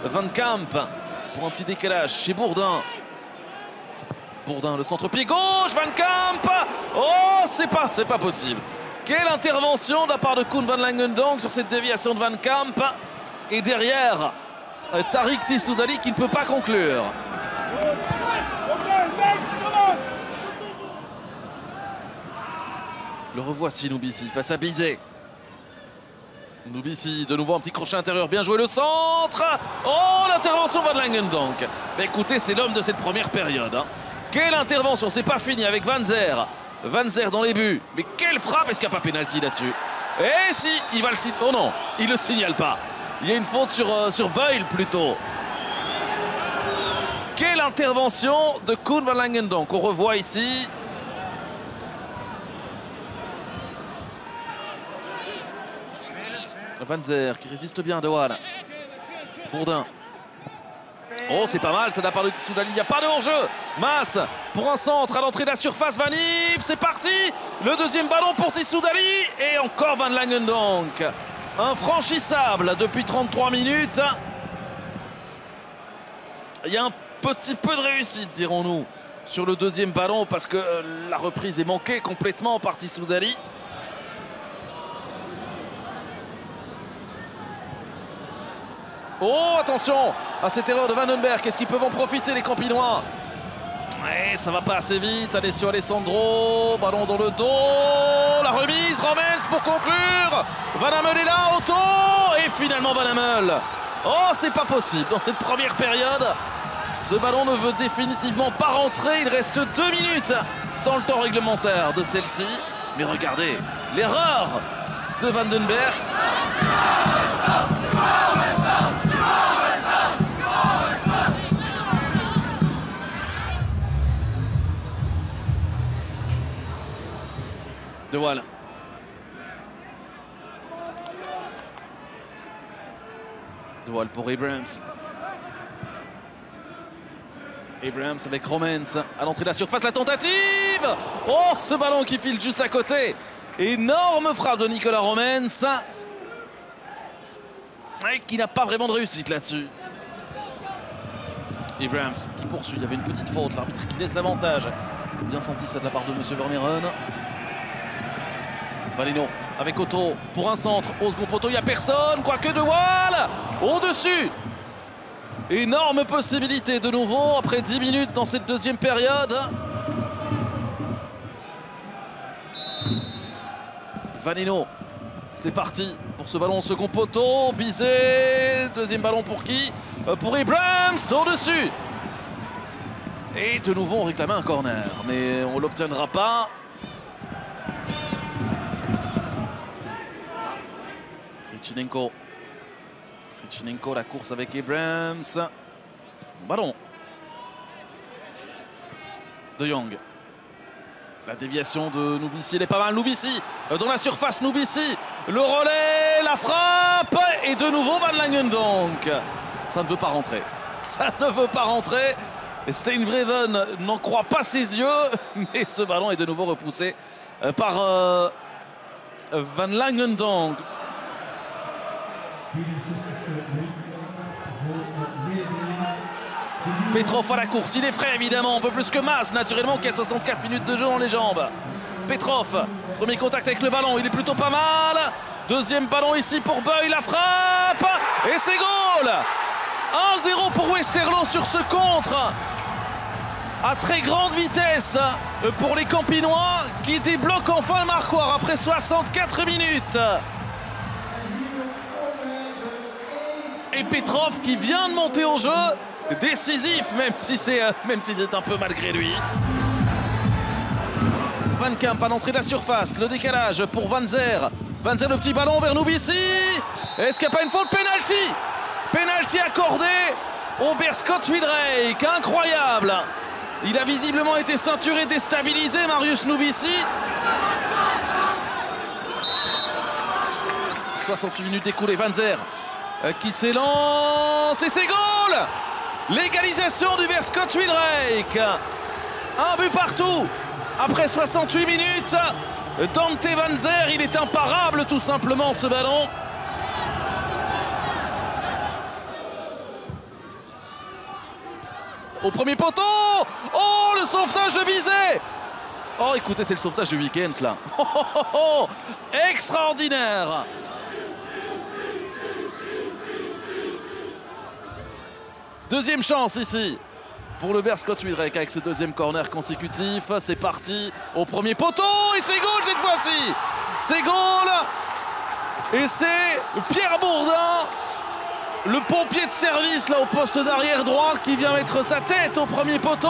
Van Camp pour un petit décalage chez Bourdin. Bourdin, le centre-pied gauche, Van Camp. Oh, c'est pas possible. Quelle intervention de la part de Koen Van Langendonk sur cette déviation de Van Camp. Et derrière, Tariq Tissoudali qui ne peut pas conclure. Le revoici Noubissi face à Bizet. Noubissi, de nouveau un petit crochet intérieur, bien joué le centre. Oh, l'intervention Van Langendonk. Écoutez, c'est l'homme de cette première période. Hein. Quelle intervention, c'est pas fini avec Van Zer. Van Zer dans les buts. Mais quelle frappe, est-ce qu'il n'y a pas pénalty là-dessus? Et si, il va le signaler. Oh non, il le signale pas. Il y a une faute sur Boyle plutôt. Quelle intervention de Koen Van Langendonk. On revoit ici. Van Zer qui résiste bien de Wahl. Bourdin. Oh, c'est pas mal, ça de la part de Tissoudali. Il n'y a pas de hors-jeu. Mass pour un centre à l'entrée de la surface. Vanif, c'est parti. Le deuxième ballon pour Tissoudali. Et encore Van Langendonk. Infranchissable depuis 33 minutes. Il y a un petit peu de réussite, dirons-nous, sur le deuxième ballon parce que la reprise est manquée complètement par Tissoudali. Oh, attention à cette erreur de Vandenberg. Est-ce qu'ils peuvent en profiter, les Campinois? Ouais, ça va pas assez vite. Alessio Alessandro, ballon dans le dos. La remise, Romens pour conclure. Van Hammel est là, auto. Et finalement Van Hammel. Oh, c'est pas possible. Dans cette première période, ce ballon ne veut définitivement pas rentrer. Il reste 2 minutes dans le temps réglementaire de celle-ci. Mais regardez, l'erreur de Vandenberg. De Wahl. De Wahl pour Abrahams. Abrahams avec Romens à l'entrée de la surface, la tentative. Oh, ce ballon qui file juste à côté. Énorme frappe de Nicolas Romens. Et qui n'a pas vraiment de réussite là-dessus. Abrahams qui poursuit, il y avait une petite faute, l'arbitre qui laisse l'avantage. C'est bien senti ça de la part de M. Vermeeren. Valeno avec Otto pour un centre au second poteau, il n'y a personne, quoique de Wahl au-dessus. Énorme possibilité de nouveau après 10 minutes dans cette deuxième période. Valeno, c'est parti pour ce ballon au second poteau. Bizet, deuxième ballon pour qui? Pour Abrahams, au-dessus. Et de nouveau on réclamait un corner, mais on ne l'obtiendra pas. Krichinenko, la course avec Abrahams. Ballon. De Jong. La déviation de Noubissi, elle est pas mal. Noubissi dans la surface, Noubissi. Le relais, la frappe. Et de nouveau Van Langendonk. Ça ne veut pas rentrer. Ça ne veut pas rentrer. Steenvreven n'en croit pas ses yeux. Mais ce ballon est de nouveau repoussé par Van Langendonk. Petrov à la course, il est frais évidemment, un peu plus que Mass naturellement qui a 64 minutes de jeu dans les jambes. Petrov, premier contact avec le ballon, il est plutôt pas mal. Deuxième ballon ici pour Boyle, la frappe et c'est goal. 1-0 pour Westerlo sur ce contre à très grande vitesse pour les Campinois qui débloquent enfin le marquoir après 64 minutes. Et Petrov qui vient de monter au jeu, décisif, même si c'est un peu malgré lui. Van Camp à l'entrée de la surface, le décalage pour Van Zer. Van Zer, le petit ballon vers Noubissi. Est-ce qu'il n'y a pas une faute? Penalty. Penalty accordé au Berscott Wildrake, incroyable. Il a visiblement été ceinturé, déstabilisé, Marius Noubissi. 68 minutes écoulées, Van Zer qui s'élance et c'est goal. L'égalisation du Berscott Wildrake. Un but partout après 68 minutes. Dante Van Zer, il est imparable tout simplement ce ballon. au premier poteau. Oh, le sauvetage de Bizet. Oh, écoutez, c'est le sauvetage de Weekends là. Oh, oh, oh, oh. Extraordinaire. Deuxième chance ici pour le Berscott-Widrek avec ce deuxième corner consécutif. C'est parti au premier poteau et c'est goal cette fois-ci. C'est goal. Et c'est Pierre Bourdin, le pompier de service là au poste d'arrière droit, qui vient mettre sa tête au premier poteau.